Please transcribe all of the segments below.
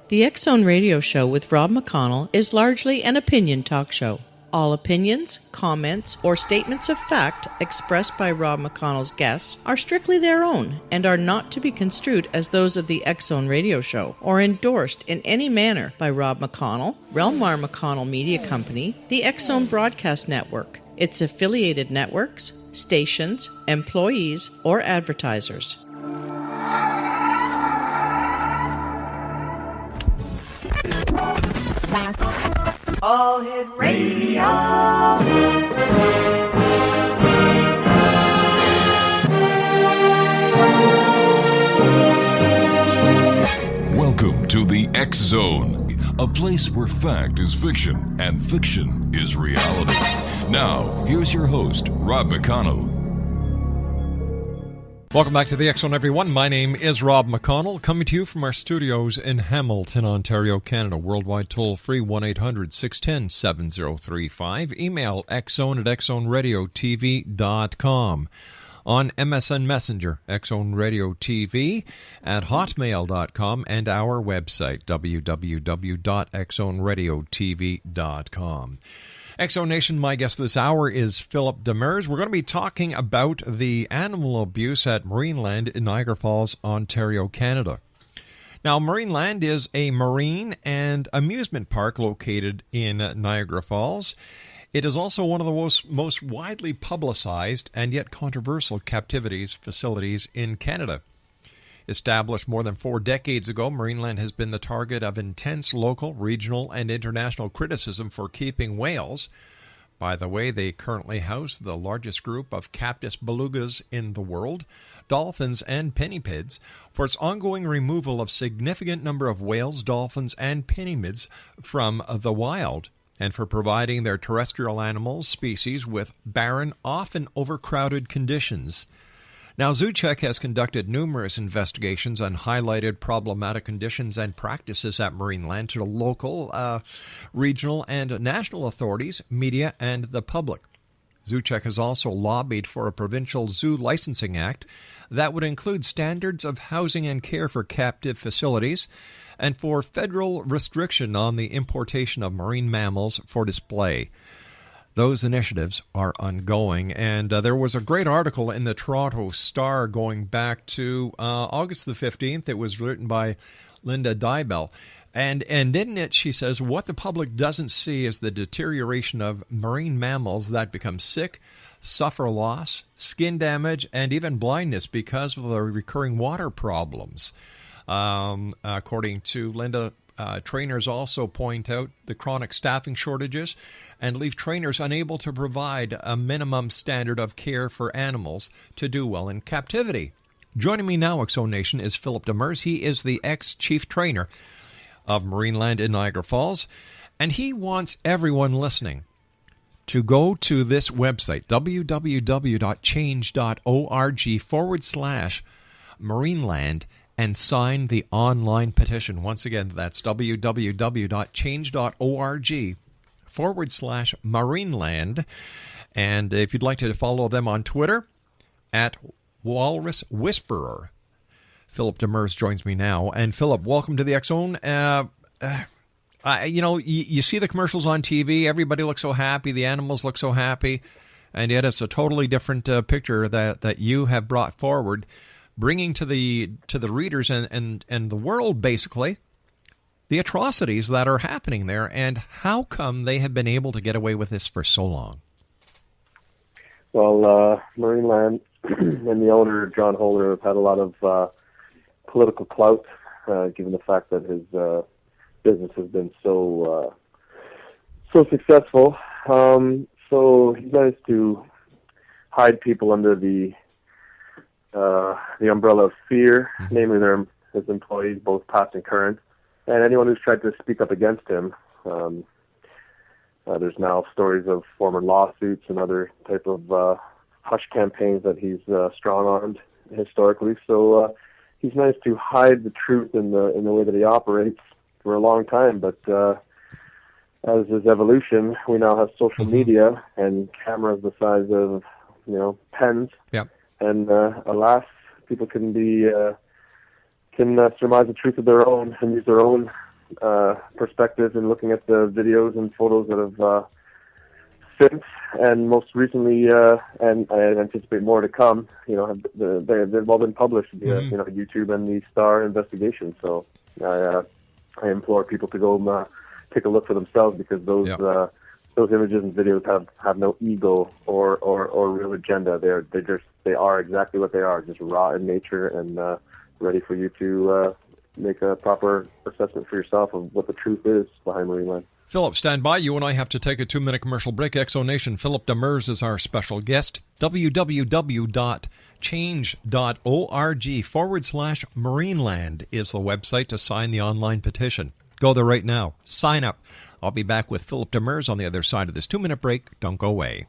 The X Zone Radio Show with Rob McConnell is largely an opinion talk show. All opinions, comments, or statements of fact expressed by Rob McConnell's guests are strictly their own and are not to be construed as those of the X Zone Radio Show or endorsed in any manner by Rob McConnell, Relmar McConnell Media Company, the X Zone Broadcast Network, its affiliated networks, stations, employees, or advertisers. All Hit Radio. Welcome to the X Zone, a place where fact is fiction and fiction is reality. Now, here's your host, Rob McConnell. Welcome back to the X Zone, everyone. My name is Rob McConnell, coming to you from our studios in Hamilton, Ontario, Canada. Worldwide toll-free, 1-800-610-7035. Email xzone at xzoneradiotv.com. On MSN Messenger, xzoneradiotv at hotmail.com, and our website, www.xzoneradiotv.com. X-Zone Nation, my guest this hour is Philip Demers. We're going to be talking about the animal abuse at Marineland in Niagara Falls, Ontario, Canada. Now, Marineland is a marine and amusement park located in Niagara Falls. It is also one of the most widely publicized and yet controversial captivities facilities in Canada. Established more than 4 decades ago, Marineland has been the target of intense local, regional, and international criticism for keeping whales. By the way, they currently house the largest group of Captus belugas in the world, dolphins, and pinnipeds, for its ongoing removal of significant number of whales, dolphins, and pinnimids from the wild, and for providing their terrestrial animals species with barren, often overcrowded conditions. Now, ZooCheck has conducted numerous investigations and highlighted problematic conditions and practices at Marineland to local, regional, and national authorities, media, and the public. ZooCheck has also lobbied for a provincial zoo licensing act that would include standards of housing and care for captive facilities and for federal restriction on the importation of marine mammals for display. Those initiatives are ongoing, and there was a great article in the Toronto Star going back to August the 15th. It was written by Linda Dybel, and in it she says, what the public doesn't see is the deterioration of marine mammals that become sick, suffer loss, skin damage, and even blindness because of the recurring water problems. According to Linda, trainers also point out the chronic staffing shortages and leave trainers unable to provide a minimum standard of care for animals to do well in captivity. Joining me now, X-Zone Nation, is Philip Demers. He is the ex-chief trainer of Marineland in Niagara Falls, and he wants everyone listening to go to this website, www.change.org/Marineland, and sign the online petition. Once again, that's www.change.org/Marineland. And if you'd like to follow them on Twitter, at Walrus Whisperer. Philip Demers joins me now. And Philip, welcome to the X-Zone. You see the commercials on TV. Everybody looks so happy. The animals look so happy. And yet it's a totally different picture that you have brought forward, bringing to the readers and the world, basically, the atrocities that are happening there, and how come they have been able to get away with this for so long? Well, Marineland and the owner, John Holder, have had a lot of political clout, given the fact that his business has been so successful. So he managed to hide people under the umbrella of fear, namely his employees, both past and current, and anyone who's tried to speak up against him. There's now stories of former lawsuits and other type of hush campaigns that he's strong-armed historically. So he's managed to hide the truth in the way that he operates for a long time. But as his evolution, we now have social media and cameras the size of pens. Yep. And alas, people can surmise the truth of their own and use their own perspective in looking at the videos and photos that have since, and most recently, and I anticipate more to come. They've all been published via YouTube and the Star investigation. So I implore people to go take a look for themselves, because those images and videos have no ego or real agenda. They are exactly what they are, just raw in nature and ready for you to make a proper assessment for yourself of what the truth is behind Marineland. Philip, stand by. You and I have to take a 2-minute commercial break. Exonation, Philip Demers is our special guest. www.change.org/Marineland is the website to sign the online petition. Go there right now. Sign up. I'll be back with Philip Demers on the other side of this 2-minute break. Don't go away.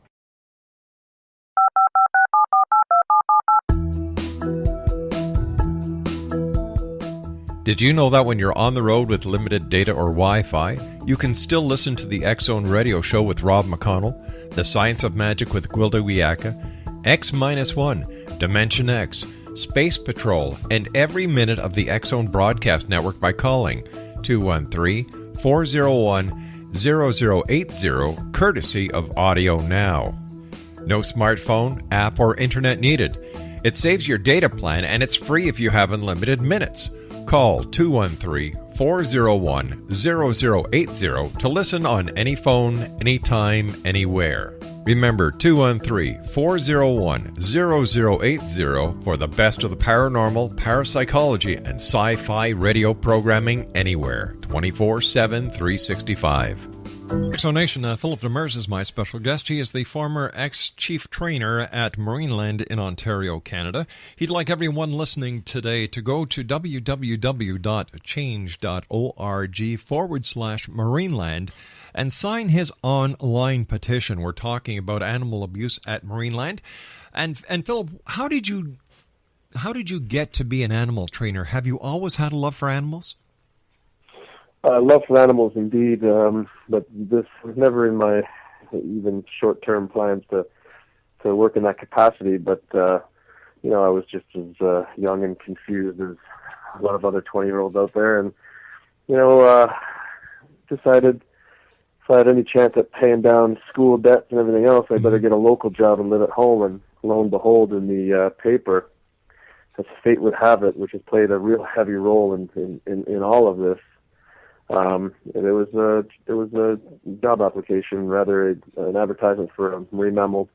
Did you know that when you're on the road with limited data or Wi-Fi, you can still listen to the X-Zone radio show with Rob McConnell, The Science of Magic with Gwilda Wiyaka, X-1, Dimension X, Space Patrol, and every minute of the X-Zone broadcast network by calling 213-401-0080, courtesy of Audio Now. No smartphone, app, or internet needed. It saves your data plan, and it's free if you have unlimited minutes. Call 213-401-0080 to listen on any phone, anytime, anywhere. Remember, 213-401-0080 for the best of the paranormal, parapsychology, and sci-fi radio programming anywhere, 24/7, 365. Exonation, Philip Demers is my special guest. He is the former ex-chief trainer at Marineland in Ontario, Canada. He'd like everyone listening today to go to www.change.org/Marineland and sign his online petition. We're talking about animal abuse at Marineland. And Philip, how did you get to be an animal trainer? Have you always had a love for animals? Love for animals, indeed, but this was never in my even short-term plans to work in that capacity. But I was just as young and confused as a lot of other 20-year-olds out there, and decided if I had any chance at paying down school debts and everything else, I better get a local job and live at home. And lo and behold, in the paper, as fate would have it, which has played a real heavy role in all of this. It was a job application, rather an advertisement for a marine mammal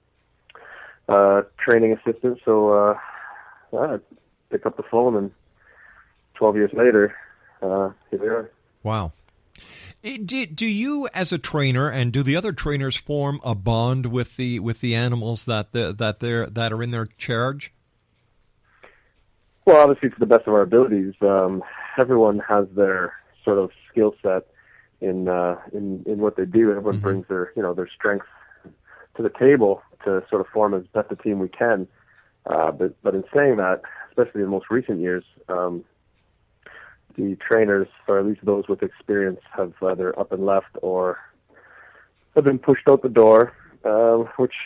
training assistant. So I picked up the phone, and 12 years later, here we are. Wow. Do you, as a trainer, and do the other trainers form a bond with the animals that are in their charge? Well, obviously, to the best of our abilities, everyone has their sort of skill set in what they do. Everyone brings their strengths to the table to sort of form as best a team we can. But in saying that, especially in most recent years, the trainers, or at least those with experience, have either up and left or have been pushed out the door. Which,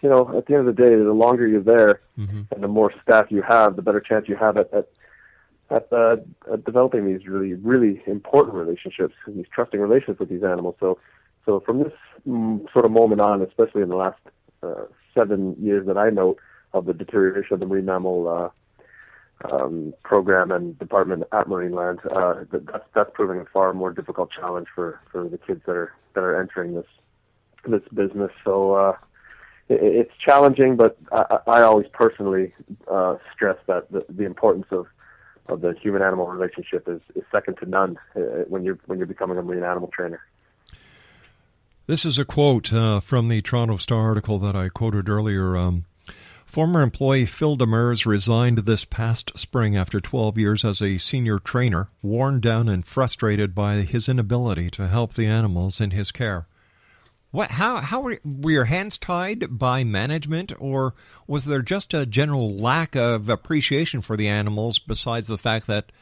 at the end of the day, the longer you're there and the more staff you have, the better chance you have at developing these really, really important relationships, these trusting relationships with these animals. So from this sort of moment on, especially in the last 7 years that I know of the deterioration of the marine mammal program and department at Marineland, that's proving a far more difficult challenge for the kids that are entering this business. So it's challenging, but I always personally stress that the importance of the human-animal relationship is second to none when you're becoming a marine animal trainer. This is a quote from the Toronto Star article that I quoted earlier. Former employee Phil Demers resigned this past spring after 12 years as a senior trainer, worn down and frustrated by his inability to help the animals in his care. How were your hands tied by management, or was there just a general lack of appreciation for the animals besides the fact that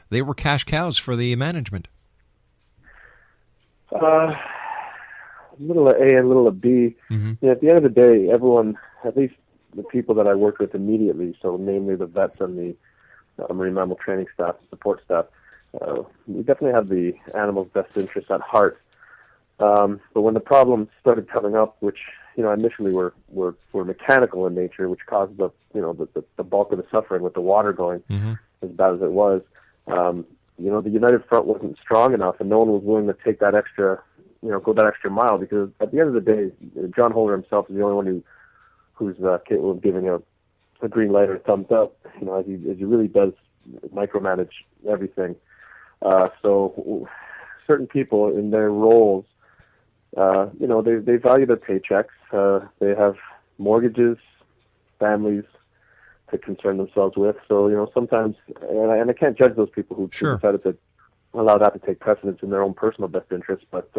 they were cash cows for the management? A little of A and a little of B. At the end of the day, everyone, at least the people that I worked with immediately, so namely the vets and the marine mammal training staff, support staff, we definitely have the animal's best interests at heart. But when the problems started coming up, which initially were mechanical in nature, which caused the bulk of the suffering with the water going as bad as it was, the United Front wasn't strong enough, and no one was willing to take that extra, go that extra mile, because at the end of the day, John Holder himself is the only one who's capable of giving a green light or a thumbs up, as he really does micromanage everything. So certain people in their roles, they value their paychecks. They have mortgages, families to concern themselves with. So, sometimes, and I can't judge those people who decided to allow that to take precedence in their own personal best interests. But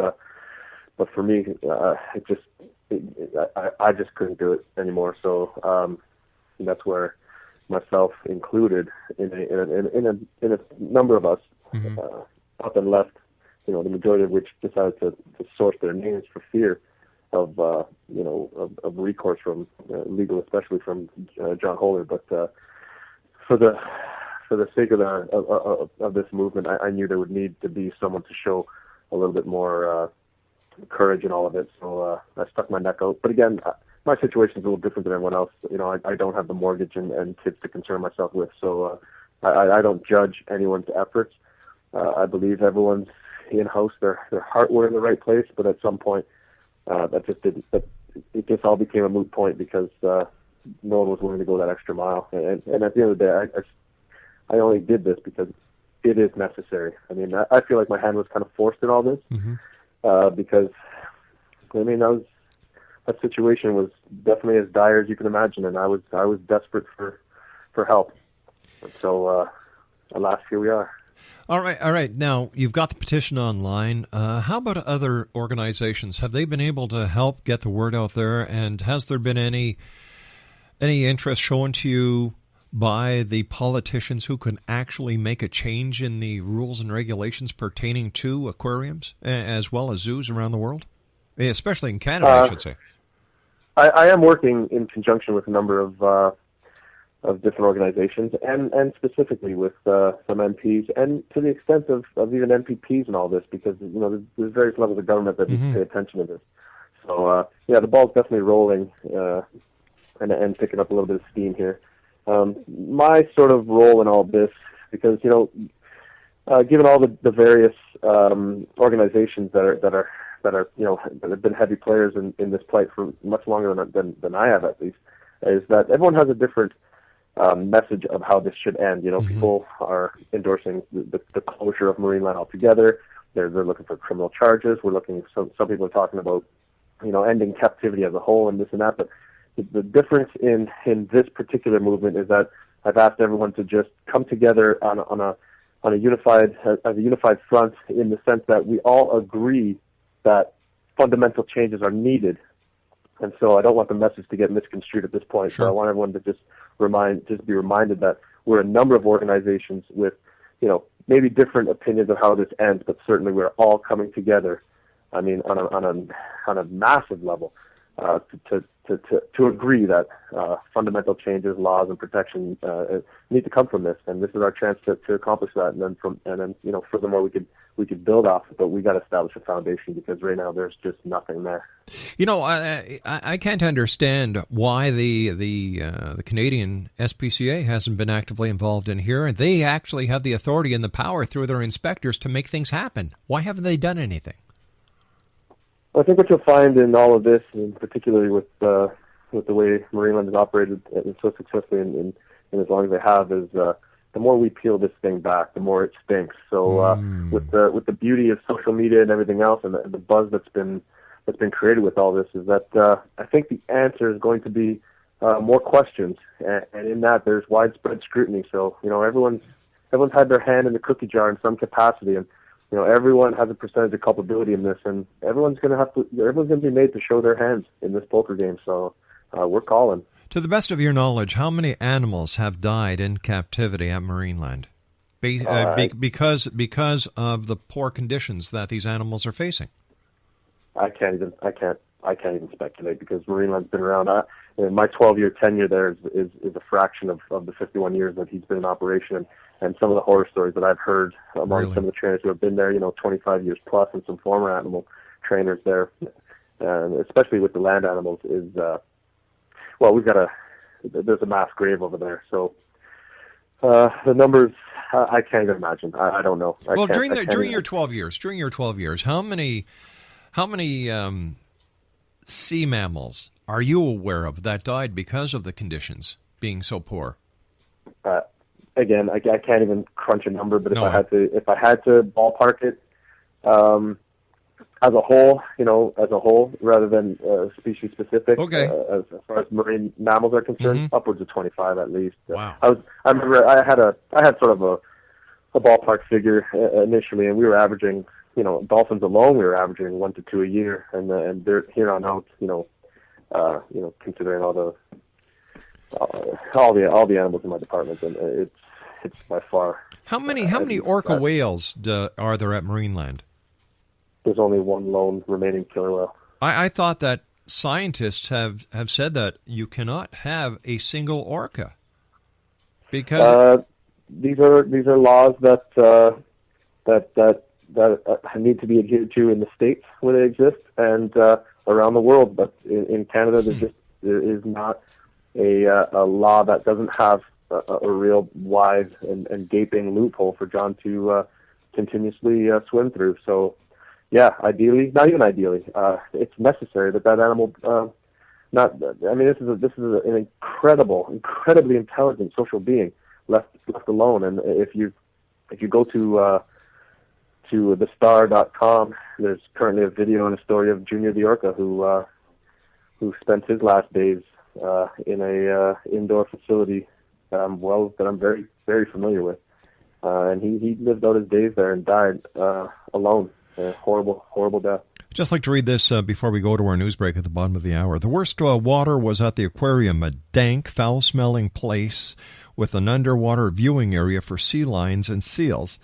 for me, I just couldn't do it anymore. So that's where myself included in a number of us, up and left, the majority of which decided to source their names for fear of recourse from legal, especially from John Holder. But for the sake of this movement, I knew there would need to be someone to show a little bit more courage in all of it. So I stuck my neck out. But again, my situation is a little different than everyone else. I don't have the mortgage and kids to concern myself with. So I don't judge anyone's efforts. I believe everyone's in-house, their heart were in the right place, but at some point it just all became a moot point because no one was willing to go that extra mile. And at the end of the day, I only did this because it is necessary. I mean, I feel like my hand was kind of forced in all this because, that situation was definitely as dire as you can imagine, and I was desperate for help. So, alas, here we are. All right. Now, you've got the petition online. How about other organizations? Have they been able to help get the word out there? And has there been any interest shown to you by the politicians who can actually make a change in the rules and regulations pertaining to aquariums as well as zoos around the world? Especially in Canada, I should say. I am working in conjunction with a number of different organizations, and specifically with some MPs, and to the extent of even MPPs and all this, because there's various levels of government that need to pay attention to this. So the ball's definitely rolling and picking up a little bit of steam here. My sort of role in all this, because given all the various organizations that have been heavy players in this plight for much longer than I have, at least, is that everyone has a different message of how this should end. People are endorsing the closure of Marineland altogether. They're looking for criminal charges. Some people are talking about, ending captivity as a whole and this and that. But the difference in this particular movement is that I've asked everyone to just come together on a unified front, in the sense that we all agree that fundamental changes are needed. And so I don't want the message to get misconstrued at this point. Sure. So I want everyone to just be reminded that we're a number of organizations with, maybe different opinions of how this ends, but certainly we're all coming together. I mean, on a massive level, to agree that fundamental changes, laws, and protection need to come from this, and this is our chance to accomplish that. And then furthermore, we could build off it, but we got to establish a foundation, because right now there's just nothing there. I can't understand why the Canadian SPCA hasn't been actively involved in here, and they actually have the authority and the power through their inspectors to make things happen. Why haven't they done anything? I think what you'll find in all of this, and particularly with the way Marineland has operated so successfully and as long as they have, is the more we peel this thing back, the more it stinks. So with the beauty of social media and everything else, and the buzz that's been created with all this, is that I think the answer is going to be more questions, and in that there's widespread scrutiny. So everyone's had their hand in the cookie jar in some capacity, and everyone has a percentage of culpability in this, and everyone's going to be made to show their hands in this poker game. So we're calling. To the best of your knowledge, how many animals have died in captivity at Marineland because of the poor conditions that these animals are facing? I can't even speculate, because Marineland's been around. my 12-year tenure there is a fraction of the 51 years that he's been in operation, and some of the horror stories that I've heard among some of the trainers who have been there, 25 years plus, and some former animal trainers there, especially with the land animals, is there's a mass grave over there. So the numbers, I can't even imagine. I don't know. During your 12 years, how many sea mammals are you aware of that died because of the conditions being so poor? Again, I can't even crunch a number, but if I had to ballpark it, as a whole, rather than species specific, as far as marine mammals are concerned, upwards of 25 at least. Wow. I remember I had sort of a ballpark figure initially, and we were averaging, dolphins alone, we were averaging 1 to 2 a year, and they're here on out, considering all the animals in my department, and it's by far. How many orca whales are there at Marineland? There's only one lone remaining killer whale. I thought that scientists have said that you cannot have a single orca because these are laws that need to be adhered to in the states where they exist and around the world. But in Canada, there is not a law that doesn't have a real wide and gaping loophole for John to continuously swim through. So. Yeah, ideally, not even ideally, it's necessary that animal. This is an incredibly intelligent social being left alone. And if you go to thestar.com, there's currently a video and a story of Junior the orca who spent his last days in a indoor facility, that I'm very, very familiar with, and he lived out his days there and died alone. Horrible death. Just like to read this before we go to our news break at the bottom of the hour. The worst water was at the aquarium, a dank, foul-smelling place with an underwater viewing area for sea lions and seals,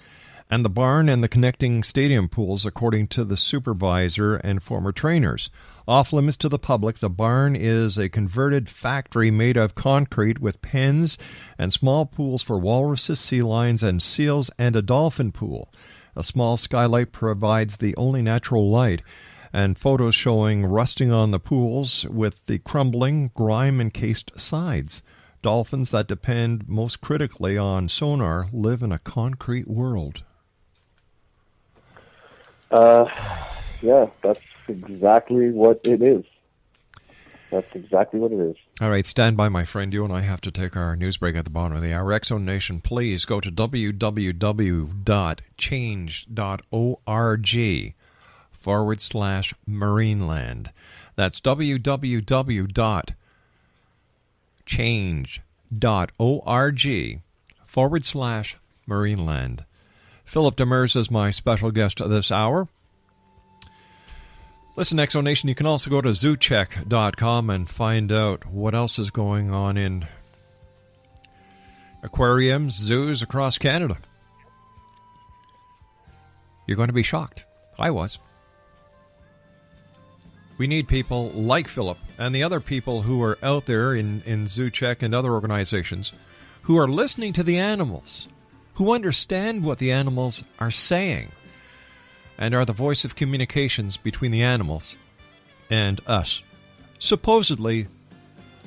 and the barn and the connecting stadium pools, according to the supervisor and former trainers. Off limits to the public, the barn is a converted factory made of concrete with pens and small pools for walruses, sea lions, and seals, and a dolphin pool. A small skylight provides the only natural light, and photos showing rusting on the pools with the crumbling, grime-encased sides. Dolphins that depend most critically on sonar live in a concrete world. Yeah, that's exactly what it is. All right, stand by, my friend. You and I have to take our news break at the bottom of the hour. X Zone Nation, please go to www.change.org/Marineland. That's www.change.org/Marineland. Philip Demers is my special guest this hour. Listen, X Zone Nation, you can also go to zoocheck.com and find out what else is going on in aquariums, zoos across Canada. You're going to be shocked. I was. We need people like Philip and the other people who are out there in ZooCheck and other organizations who are listening to the animals, who understand what the animals are saying, and are the voice of communications between the animals and us. Supposedly,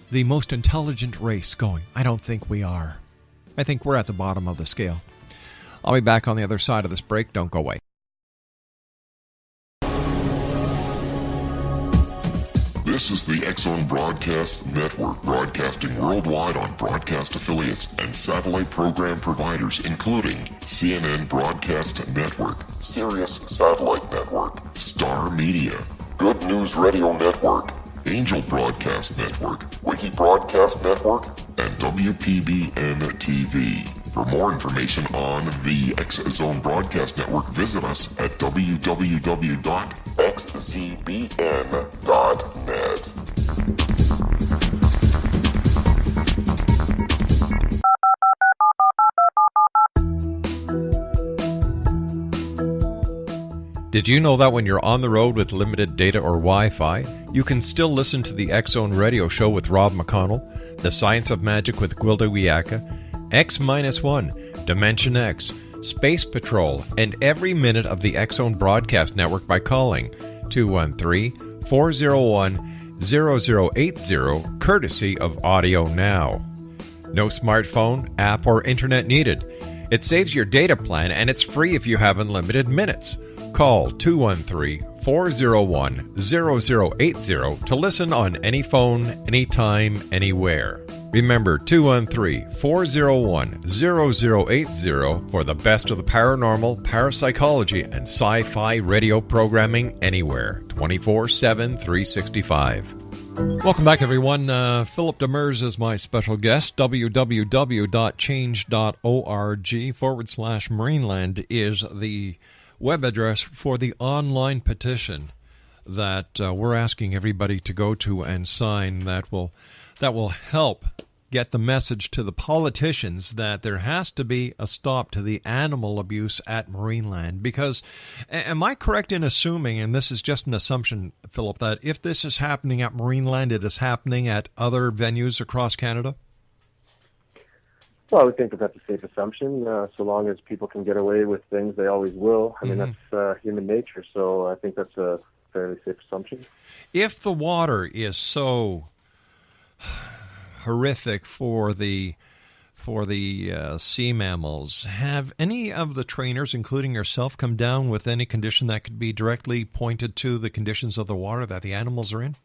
the most intelligent race going. I don't think we are. I think we're at the bottom of the scale. I'll be back on the other side of this break. Don't go away. This is the X Zone Broadcast Network, broadcasting worldwide on broadcast affiliates and satellite program providers, including CNN Broadcast Network, Sirius Satellite Network, Star Media, Good News Radio Network, Angel Broadcast Network, Wiki Broadcast Network, and WPBN TV. For more information on the X Zone Broadcast Network, visit us at www.xzbn.net. Did you know that when you're on the road with limited data or Wi-Fi, you can still listen to the X-Zone Radio Show with Rob McConnell, The Science of Magic with Gwilda Wiyaka, X-1, Dimension X, Space Patrol, and every minute of the X-Zone Broadcast Network by calling 213-401-0080, courtesy of Audio Now. No smartphone, app, or internet needed. It saves your data plan, and it's free if you have unlimited minutes. Call 213-401-0080 to listen on any phone, anytime, anywhere. Remember, 213-401-0080 for the best of the paranormal, parapsychology, and sci-fi radio programming anywhere, 24/7, 365. Welcome back, everyone. Philip Demers is my special guest. www.change.org/Marineland is the web address for the online petition that we're asking everybody to go to and sign. That will help get the message to the politicians that there has to be a stop to the animal abuse at Marineland. Because, am I correct in assuming, and this is just an assumption, Philip, that if this is happening at Marineland, it is happening at other venues across Canada? Well, I would think that that's a safe assumption. So long as people can get away with things, they always will. I mean, that's human nature, so I think that's a fairly safe assumption. If the water is so horrific for the sea mammals, have any of the trainers, including yourself, come down with any condition that could be directly pointed to the conditions of the water that the animals are in?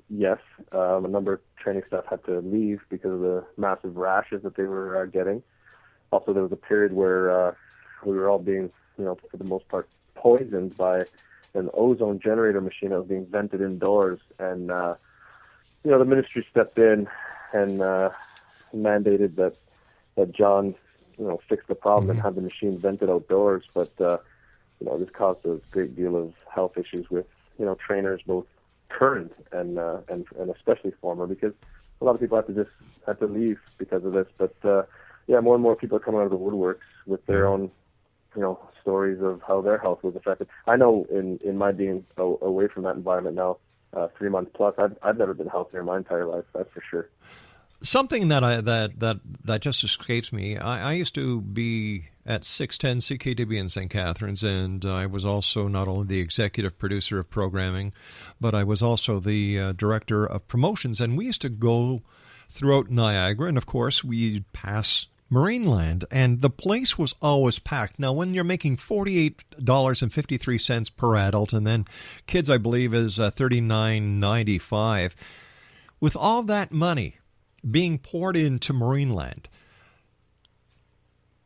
Yes. A number of training staff had to leave because of the massive rashes that they were getting. Also, there was a period where we were all being, for the most part, poisoned by an ozone generator machine that was being vented indoors. And, the ministry stepped in and mandated that John, fix the problem and have the machine vented outdoors. But, this caused a great deal of health issues with, trainers, both current and especially former, because a lot of people had to leave because of this. But more and more people are coming out of the woodworks with their own stories of how their health was affected. I know in my being away from that environment now 3 months plus, I've never been healthier in my entire life, that's for sure. Something that just escapes me. I used to be at 610 CKDB in St. Catharines, and I was also not only the executive producer of programming, but I was also the director of promotions. And we used to go throughout Niagara, and of course we'd pass Marineland, and the place was always packed. Now, when you're making $48.53 per adult, and then kids, I believe, is $39.95, with all that money being poured into Marineland,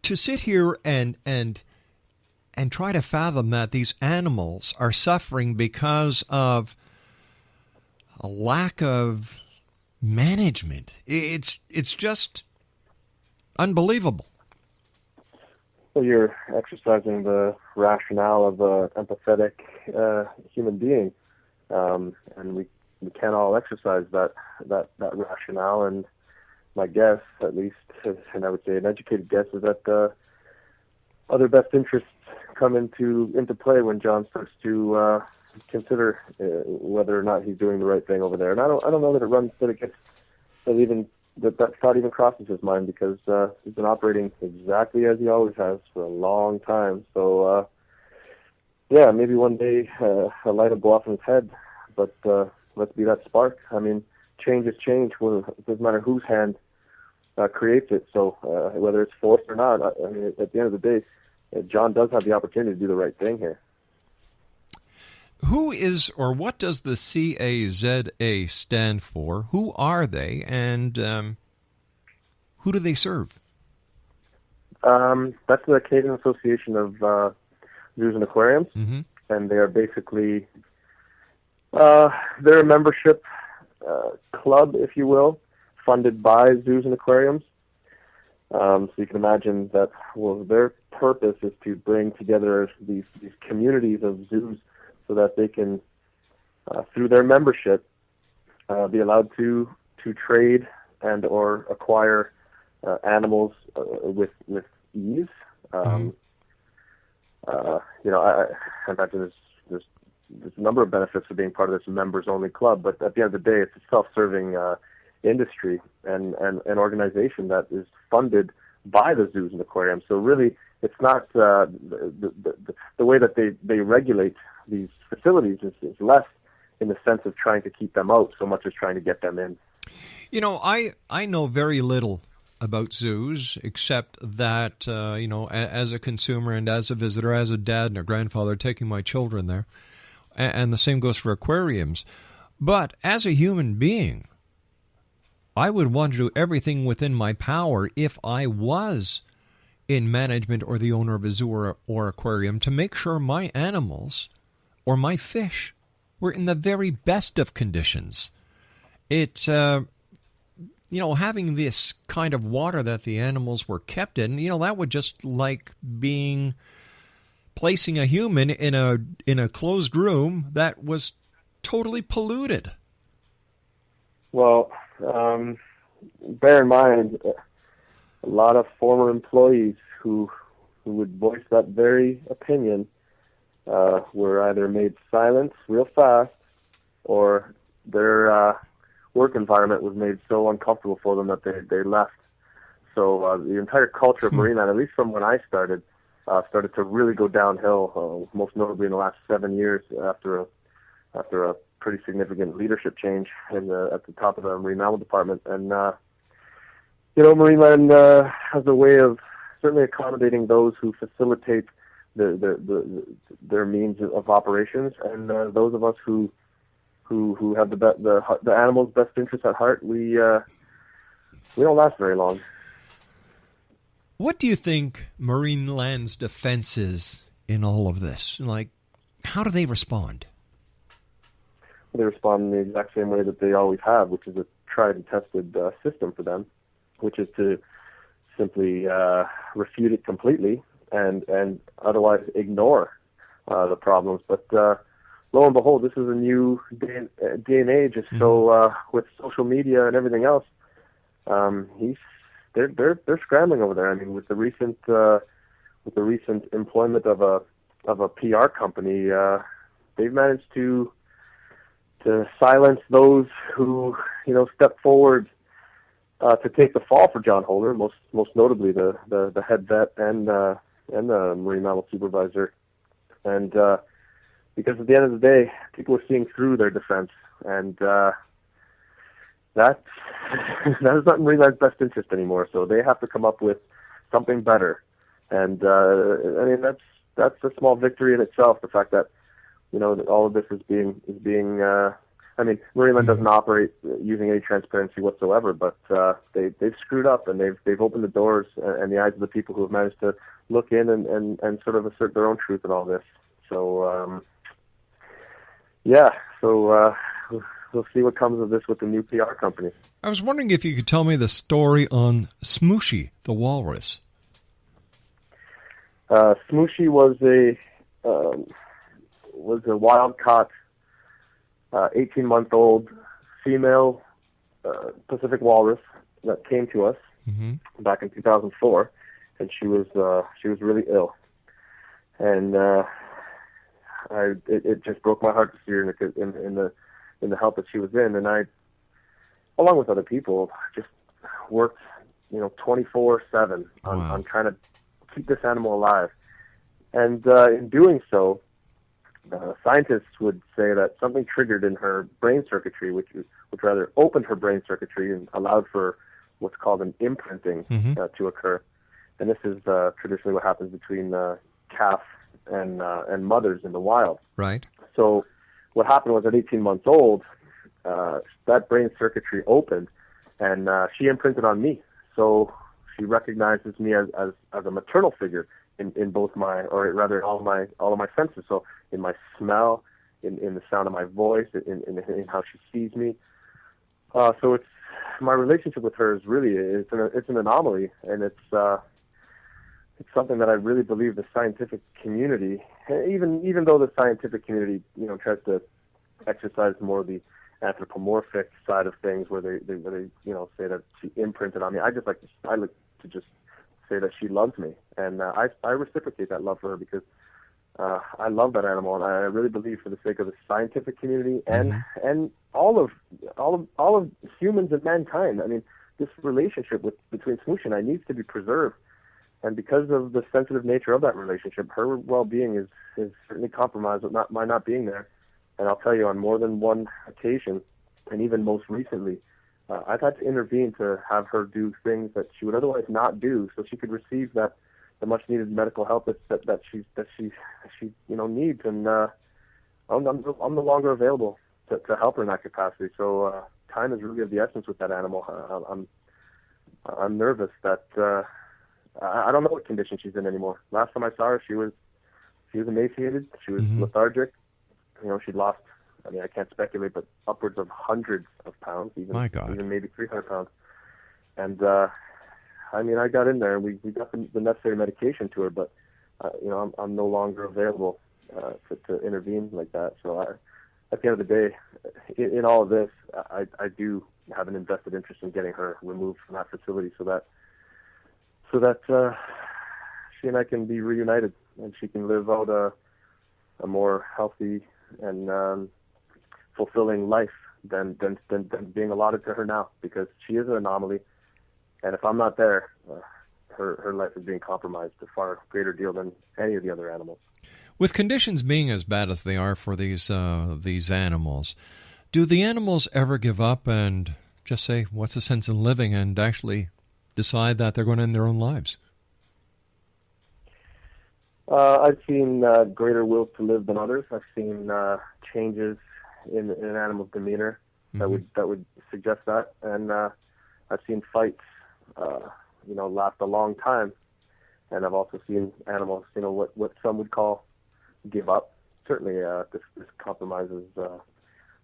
to sit here and try to fathom that these animals are suffering because of a lack of management, it's just unbelievable. Well, you're exercising the rationale of an empathetic human being, and we can't all exercise that rationale. And my guess, at least, and I would say an educated guess, is that other best interests come into play when John starts to consider whether or not he's doing the right thing over there. And I don't know that that thought even crosses his mind, because he's been operating exactly as he always has for a long time. So maybe one day a light will go off in his head, but let's be that spark. I mean, change is change. Well, it doesn't matter whose hand creates it. So whether it's forced or not, I mean, at the end of the day, John does have the opportunity to do the right thing here. Who is, or what does the CAZA stand for? Who are they, and who do they serve? That's the Canadian Association of Zoos and Aquariums, and they are basically they're a membership club, if you will, funded by zoos and aquariums. So you can imagine that their purpose is to bring together these communities of zoos, so that they can, through their membership, be allowed to trade and or acquire animals with ease. I imagine there's a number of benefits of being part of this members-only club, but at the end of the day, it's a self-serving industry and an organization that is funded by the zoos and aquariums. So really, it's not the way that they regulate these facilities is less in the sense of trying to keep them out so much as trying to get them in. I know very little about zoos, except that, as a consumer and as a visitor, as a dad and a grandfather, taking my children there, and the same goes for aquariums. But as a human being, I would want to do everything within my power if I was in management or the owner of a zoo or aquarium to make sure my animals or my fish were in the very best of conditions. It's, having this kind of water that the animals were kept in, that would just like placing a human in a closed room that was totally polluted. Well, bear in mind, a lot of former employees who would voice that very opinion were either made silent real fast, or their work environment was made so uncomfortable for them that they left. So the entire culture of Marineland, at least from when I started to really go downhill. Most notably in the last 7 years after a pretty significant leadership change at the top of the marine mammal department. And Marineland has a way of certainly accommodating those who facilitate their means of operations, and those of us who have the animal's best interest at heart. We don't last very long. What do you think Marineland's defense is in all of this? Like, how do they respond? They respond in the exact same way that they always have, which is a tried and tested system for them, which is to simply refute it completely and otherwise ignore the problems. But lo and behold, this is a new day and age. So with social media and everything else, they're scrambling over there. I mean, with the recent employment of a PR company, they've managed to silence those who step forward to take the fall for John Holder, most notably the head vet and the marine mammal supervisor. And because at the end of the day, people are seeing through their defense, and that is not in Marineland's best interest anymore. So they have to come up with something better. And I mean, that's a small victory in itself. The fact that that all of this is being I mean, Marineland doesn't operate using any transparency whatsoever, but they've screwed up, and they've opened the doors and the eyes of the people who have managed to look in and sort of assert their own truth in all this. So we'll see what comes of this with the new PR company. I was wondering if you could tell me the story on Smooshy, the walrus. Smooshy was a wild-caught 18-month-old female Pacific walrus that came to us back in 2004, and she was really ill, and it just broke my heart to see her in the health that she was in, and I, along with other people, just worked 24/7 on trying to keep this animal alive, and in doing so, scientists would say that something triggered in her brain circuitry, which rather opened her brain circuitry and allowed for what's called an imprinting to occur. And this is traditionally what happens between calf and mothers in the wild. Right. So what happened was at 18 months old, that brain circuitry opened, and she imprinted on me. So she recognizes me as a maternal figure in both all of my senses. So in my smell, in the sound of my voice, in how she sees me. So it's my relationship with her is really it's an anomaly, and it's something that I really believe the scientific community, even though the scientific community tries to exercise more of the anthropomorphic side of things, where they say that she imprinted on me. I like to just say that she loves me, and I reciprocate that love for her because I love that animal, and I really believe, for the sake of the scientific community and all of humans and mankind. I mean, this relationship between Smooch and I needs to be preserved, and because of the sensitive nature of that relationship, her well-being is certainly compromised by not being there. And I'll tell you, on more than one occasion, and even most recently, I've had to intervene to have her do things that she would otherwise not do, so she could receive the much needed medical help that she needs. And I'm no longer available to help her in that capacity. So time is really of the essence with that animal. I'm nervous that I don't know what condition she's in anymore. Last time I saw her, she was emaciated. She was lethargic. She'd lost, I mean, I can't speculate, but upwards of hundreds of pounds, even maybe 300 pounds. And, I mean, I got in there and we got the necessary medication to her, but, I'm no longer available to intervene like that. So at the end of the day, in all of this, I do have an invested interest in getting her removed from that facility so that she and I can be reunited and she can live out a more healthy and fulfilling life than being allotted to her now, because she is an anomaly, and if I'm not there, her life is being compromised to far greater deal than any of the other animals. With conditions being as bad as they are for these animals, do the animals ever give up and just say, what's the sense in living, and actually decide that they're going to end their own lives? I've seen greater will to live than others. I've seen changes in an animal's demeanor that would suggest that, and I've seen fights, last a long time, and I've also seen animals, what some would call give up. Certainly, this compromises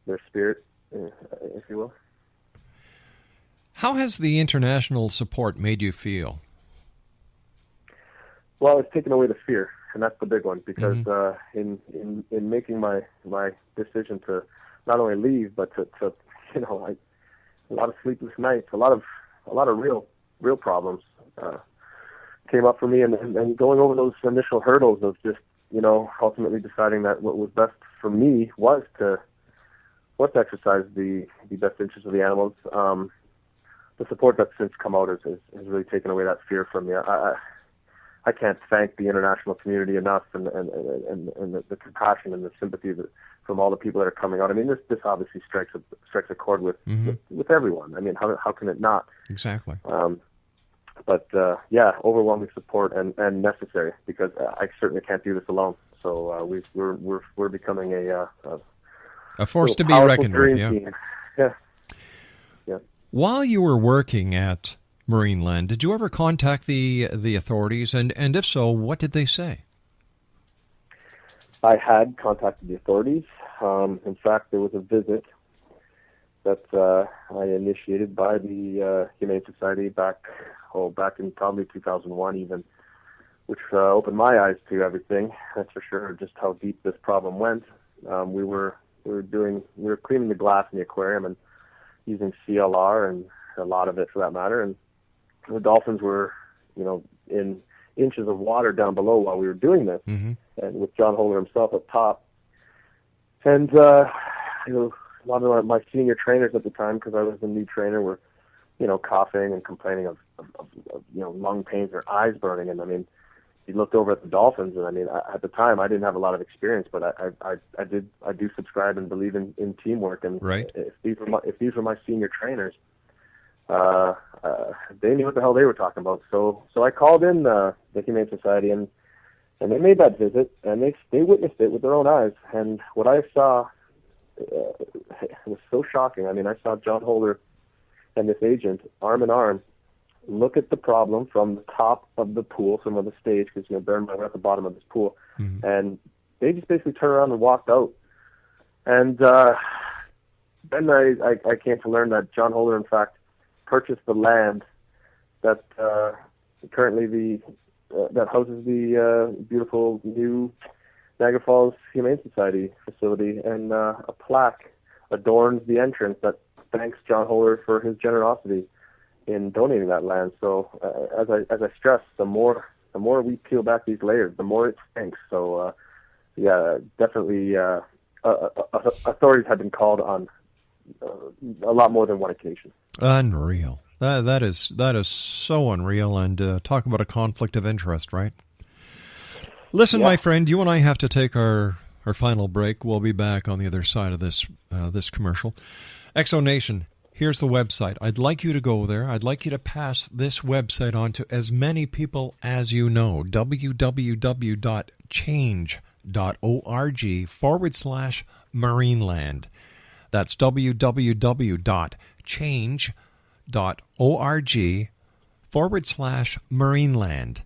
their spirit, if you will. How has the international support made you feel? Well, it's taken away the fear, and that's the big one, because in making my decision to not only leave, but to a lot of sleepless nights, a lot of real problems came up for me, and going over those initial hurdles of just ultimately deciding that what was best for me was to exercise the best interest of the animals. The support that's since come out has really taken away that fear from me. I can't thank the international community enough, and the compassion and the sympathy from all the people that are coming out. I mean, this obviously strikes a chord with everyone. I mean, how can it not? Exactly. But overwhelming support and necessary, because I certainly can't do this alone. So we're becoming a force to be reckoned with. Yeah. While you were working at Marineland, did you ever contact the authorities, and if so, what did they say? I had contacted the authorities. In fact, there was a visit that I initiated by the Humane Society back in probably 2001 even, which opened my eyes to everything, that's for sure, just how deep this problem went. We were cleaning the glass in the aquarium and using CLR, and a lot of it for that matter, and the dolphins were, in inches of water down below while we were doing this, and with John Holder himself up top. And a lot of my senior trainers at the time, because I was the new trainer, were, coughing and complaining of lung pains or eyes burning. And I mean, you looked over at the dolphins, and I mean, at the time I didn't have a lot of experience, but I do subscribe and believe in teamwork. And right. if these were my senior trainers, they knew what the hell they were talking about. So I called in the Humane Society, and they made that visit, and they witnessed it with their own eyes. And what I saw was so shocking. I mean, I saw John Holder and this agent arm in arm look at the problem from the top of the pool, some of the stage, because bear in mind we're at the bottom of this pool, and they just basically turned around and walked out. And then I came to learn that John Holder, in fact, purchased the land that currently that houses the beautiful new Niagara-Falls Humane Society facility, and a plaque adorns the entrance that thanks John Holder for his generosity. in donating that land. So as I stress, the more we peel back these layers, the more it stinks. So yeah, definitely authorities have been called on a lot more than one occasion. Unreal. That is so unreal. And talk about a conflict of interest, right? Listen, my friend, you and I have to take our final break. We'll be back on the other side of this commercial. Exonation, here's the website. I'd like you to go there. I'd like you to pass this website on to as many people as you know. www.change.org/Marineland. That's www.change.org/Marineland.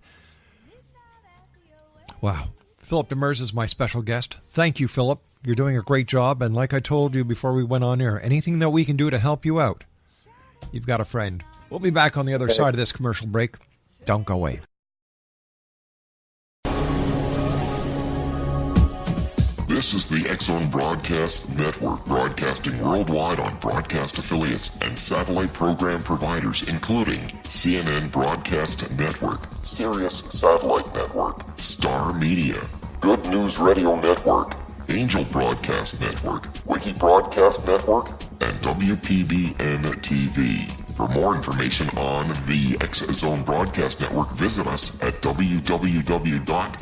Wow. Philip Demers is my special guest. Thank you, Philip. You're doing a great job. And like I told you before we went on air, anything that we can do to help you out, you've got a friend. We'll be back on the other side of this commercial break. Don't go away. This is the X-Zone Broadcast Network, broadcasting worldwide on broadcast affiliates and satellite program providers, including CNN Broadcast Network, Sirius Satellite Network, Star Media, Good News Radio Network, Angel Broadcast Network, Wiki Broadcast Network, and WPBN TV. For more information on the X-Zone Broadcast Network, visit us at www.xzbn.net.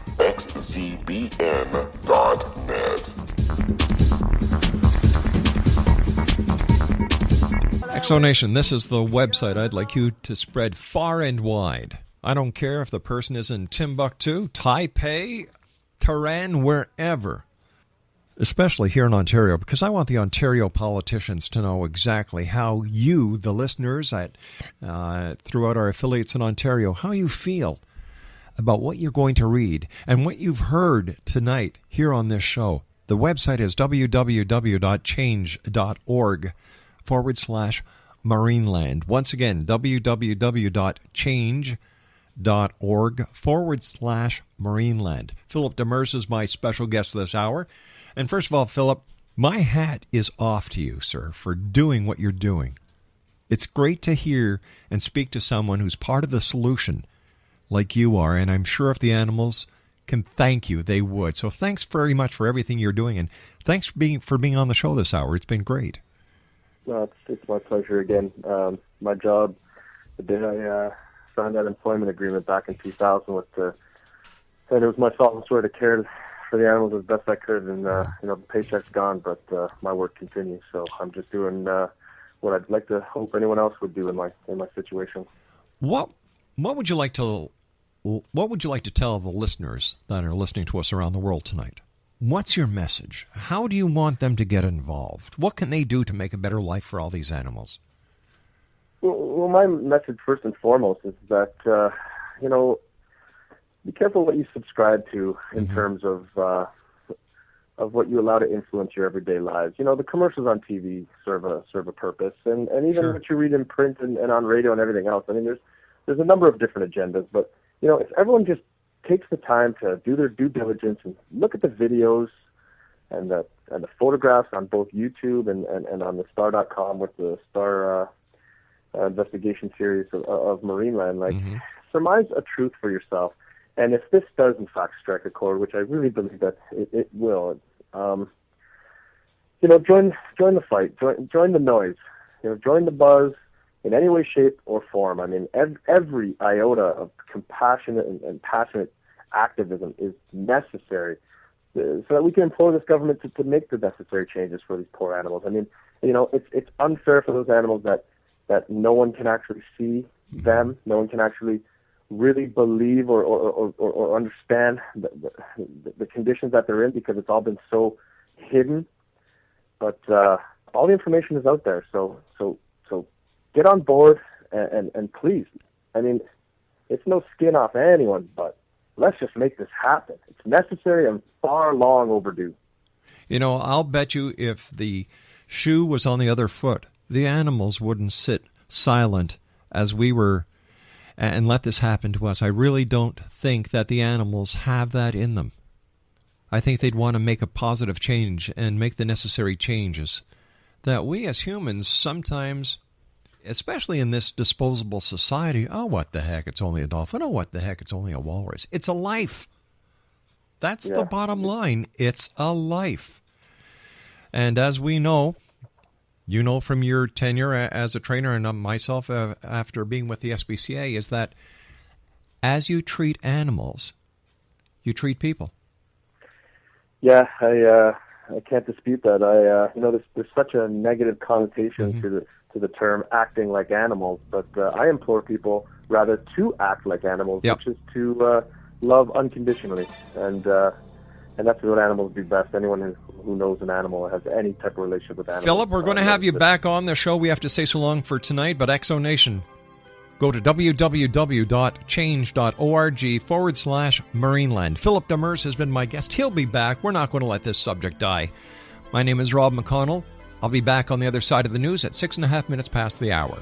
Exonation, this is the website I'd like you to spread far and wide. I don't care if the person is in Timbuktu, Taipei, Tehran, wherever. Especially here in Ontario, because I want the Ontario politicians to know exactly how you, the listeners throughout our affiliates in Ontario, how you feel about what you're going to read and what you've heard tonight here on this show. The website is www.change.org/Marineland. Once again, www.change.org/Marineland. Philip Demers is my special guest this hour. And first of all, Philip, my hat is off to you, sir, for doing what you're doing. It's great to hear and speak to someone who's part of the solution like you are, and I'm sure if the animals can thank you, they would. So thanks very much for everything you're doing, and thanks for being on the show this hour. It's been great. No, it's my pleasure again. My job, the day I signed that employment agreement back in 2000 and it was my salt and swear to care for the animals as best I could, and the paycheck's gone, but my work continues. So I'm just doing what I'd like to hope anyone else would do in my situation. What would you like to tell the listeners that are listening to us around the world tonight? What's your message? How do you want them to get involved? What can they do to make a better life for all these animals? Well, my message first and foremost is that be careful what you subscribe to in terms of what you allow to influence your everyday lives. The commercials on TV serve a purpose, and even what you read in print and on radio and everything else. I mean, there's a number of different agendas, but if everyone just takes the time to do their due diligence and look at the videos and the photographs on both YouTube and on the star.com with the Star investigation series of Marineland, surmise a truth for yourself. And if this does, in fact, strike a chord, which I really believe that it will, join the fight, join the noise, join the buzz in any way, shape, or form. I mean, every iota of compassionate and passionate activism is necessary so that we can implore this government to make the necessary changes for these poor animals. I mean, it's unfair for those animals that no one can actually see them, no one can actually really believe or understand the conditions that they're in, because it's all been so hidden. But all the information is out there, so get on board and please. I mean, it's no skin off anyone, but let's just make this happen. It's necessary and far long overdue. I'll bet you if the shoe was on the other foot, the animals wouldn't sit silent as we were and let this happen to us. I really don't think that the animals have that in them. I think they'd want to make a positive change and make the necessary changes that we as humans sometimes especially in this disposable society, oh, what the heck, it's only a dolphin. Oh, what the heck, it's only a walrus. It's a life. That's the bottom line. It's a life. And as we know, you know from your tenure as a trainer and myself after being with the SPCA, is that as you treat animals, you treat people. Yeah, I can't dispute that. There's such a negative connotation to the term acting like animals, but I implore people rather to act like animals, which is to love unconditionally, and that's what animals do best. Anyone who knows an animal has any type of relationship with animals. Philip, we're going to have you back on the show. We have to say so long for tonight, but Exo Nation, go to www.change.org/Marineland. Philip Demers has been my guest. He'll be back. We're not going to let this subject die. My name is Rob McConnell. I'll be back on the other side of the news at 6.5 minutes past the hour.